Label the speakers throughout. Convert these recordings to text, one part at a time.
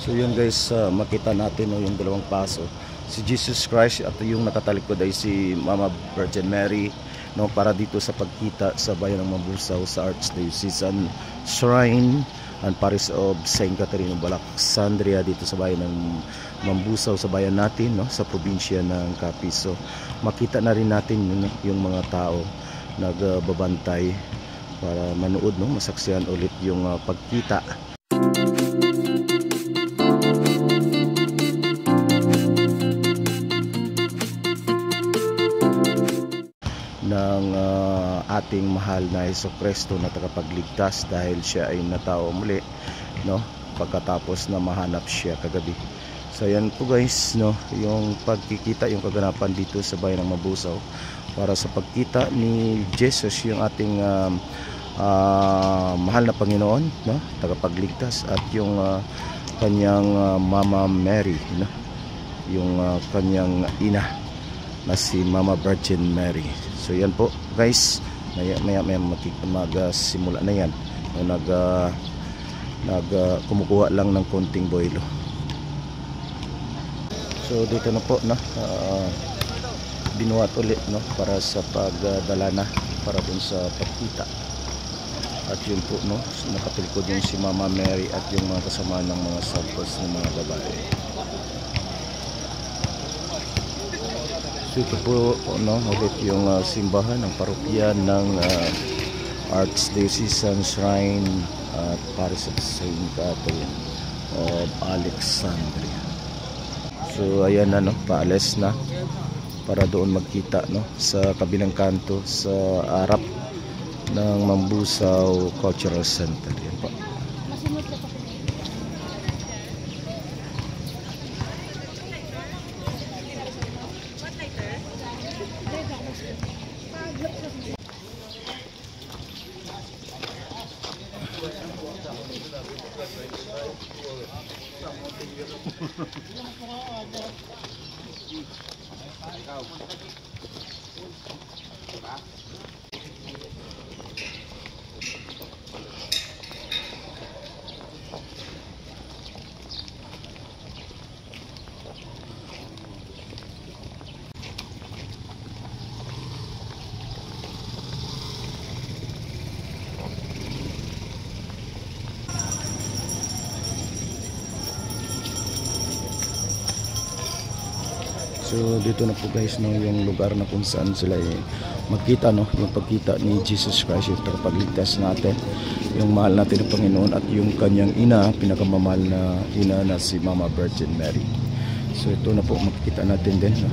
Speaker 1: So yun guys, makita natin yung dalawang paso, si Jesus Christ at yung nakatalikod ay si Mama Virgin Mary, no, para dito sa pagkita sa bayan ng Mambusaw sa Archdiocesan Shrine and Parish of St. Catherine of Alexandria, dito sa bayan ng Mambusaw, sa bayan natin, no, sa probinsya ng Capiz. So makita na rin natin yung mga tao nagbabantay para manood, no, masaksihan ulit yung pagkita ng ating mahal na Jesucristo na tagapagligtas, dahil siya ay natao muli, no, pagkatapos na mahanap siya kagabi. So yan po guys, no, yung pagkikita, yung kaganapan dito sa bayan ng Mambusaw para sa pagkita ni Jesus, yung ating mahal na Panginoon, no, tagapagligtas, at yung kanyang Mama Mary, no, yung kanyang ina na si Mama Virgin Mary. So yan po guys, maya magsimula na yan. Kumukuha lang ng konting boilo. So dito na po, no, binuhat ulit, no, para sa pagdala na para dun sa pagkita. At yun po, no, nakatalikod yung si Mama Mary at yung mga kasama ng mga samples ng mga babae. So ito po, no, ulit yung simbahan ng parokya ng Archdiocesan Shrine at Parish of St. Catherine of Alexandria. So ayan na, no, paalis na para doon magkita, no, sa kabilang kanto sa harap ng Mambusaw Cultural Center. Yan po. So dito na po guys, no, yung lugar na kung saan sila magkita, no, yung pagkita ni Jesus Christ, yung tagapagligtas natin, yung mahal natin ng Panginoon, at yung kanyang ina, pinakamamahal na ina na si Mama Virgin Mary. So ito na po, makikita natin din, no,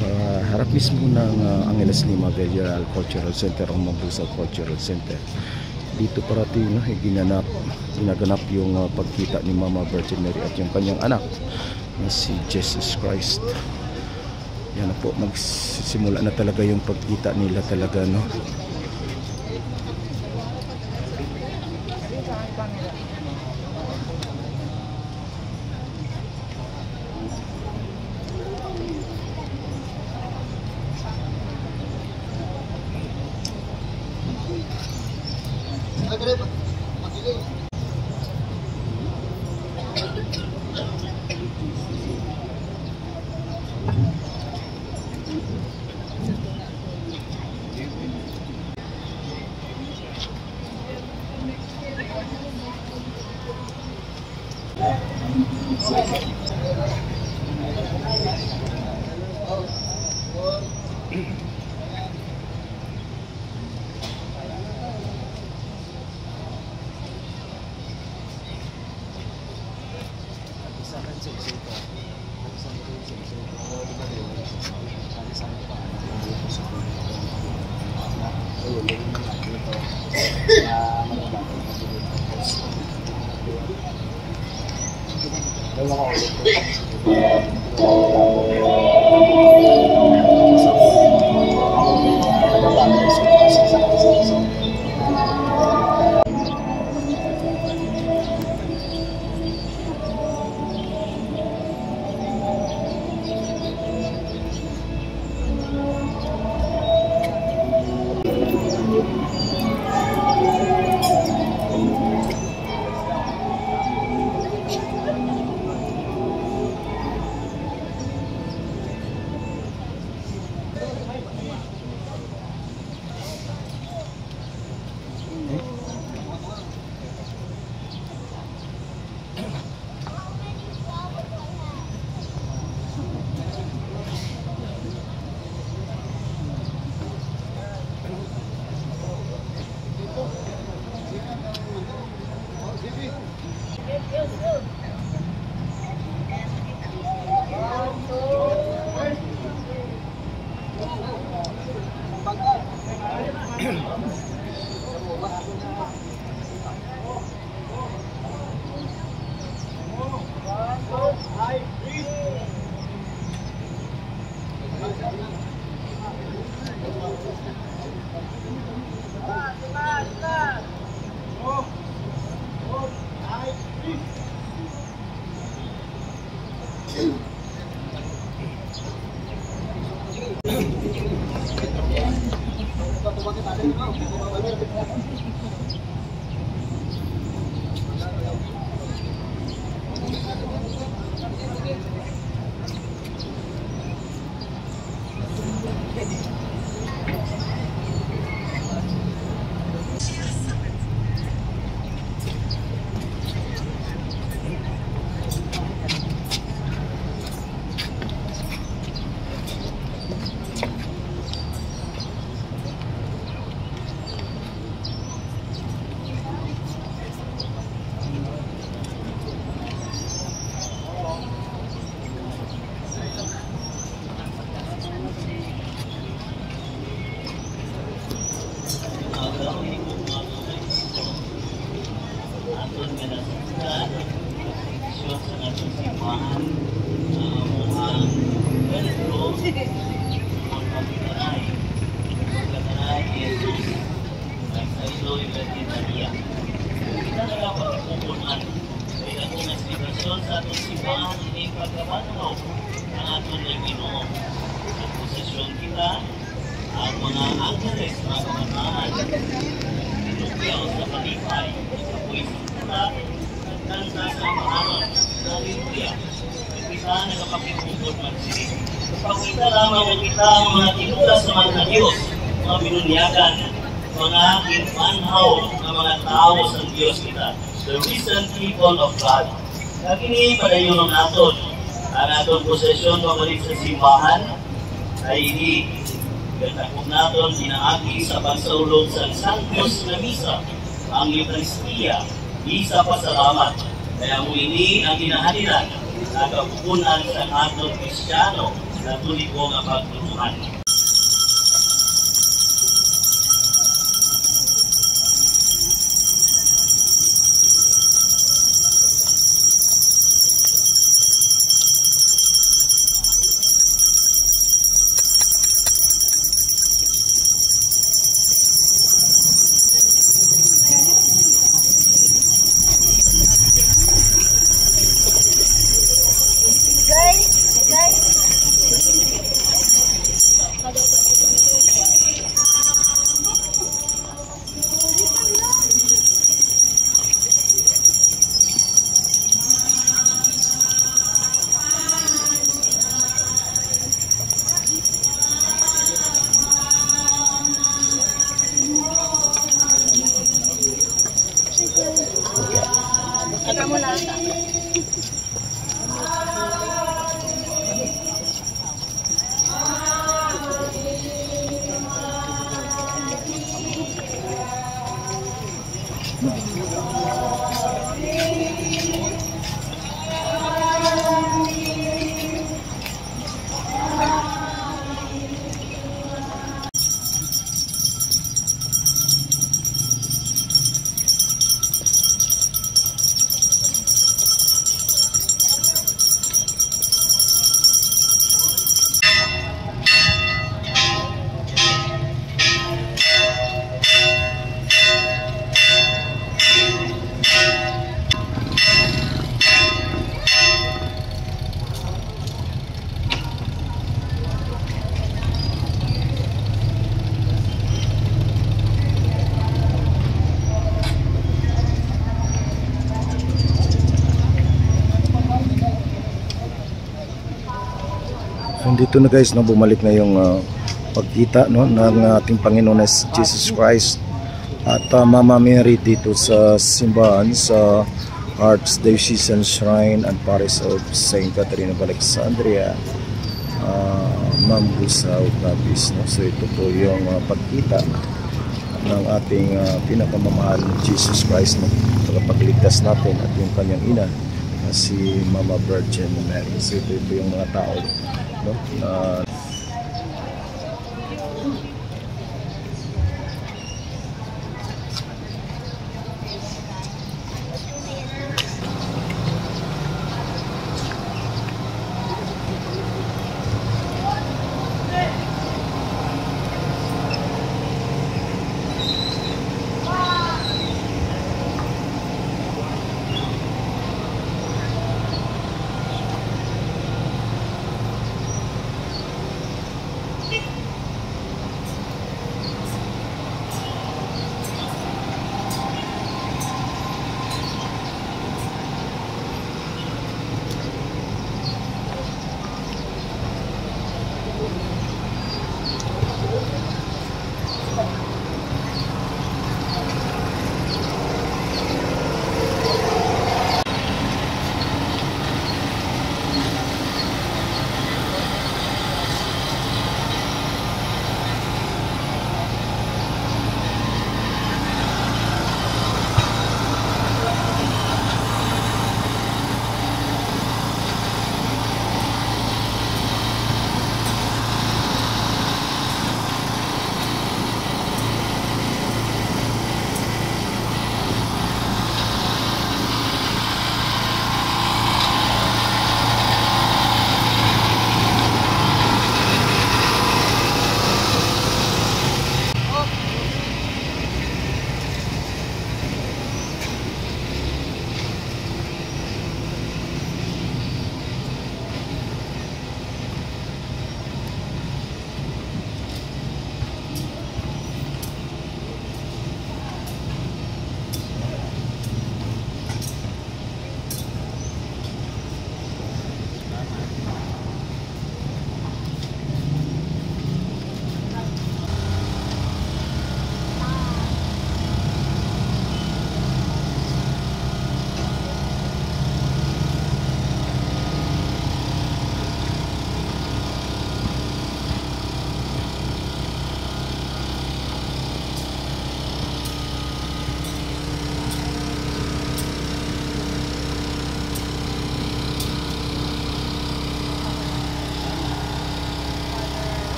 Speaker 1: sa harap mismo ng Angeles Lima Federal Cultural Center o Mambusaw Cultural Center. Dito parating, no, ginaganap yung pagkita ni Mama Virgin Mary at yung kanyang anak na si Jesus Christ. Yan na po, magsisimula na talaga yung pagkita nila talaga, no.
Speaker 2: sa atong simbahan ini pagkabanaw ang atong Ginoo. Ang posisyon kita ang mga angeles mga kamatahan tinukyaw sa palipay apoy sa pula nagkanta sa maharon sa Hallelujah. Kita nagpakipugod magsinig. Pagkita lamang ang kita ang mga tinula sa mga Diyos, mga binunyagan, mga ginmanhaw ng mga tao sa Diyos kita, the recent people of God. Kagini padayon ng aton, ang aton posesyon pabalik sa simbahan ay hindi katakot naton pinaagi sa pagsaulog sa Santos na Misa, ang Eucharistia, Misa pasalamat. Kaya mo ini ang kinahalilan na kapupunan sa aton Kristiyano na tuliko nga pagtulungan.
Speaker 1: So dito na guys, no, bumalik na yung pagkita, no, ng ating Panginoon Jesus Christ at Mama Mary dito sa simbahan sa Archdiocesan Shrine and Parish of St. Catherine of Alexandria, Mambusaw, Nabis, no. So ito po yung pagkita ng ating pinakamamahal na Jesus Christ, no, tagapagligtas natin, at yung kanyang ina na si Mama Virgin Mary. So ito yung mga tao, no,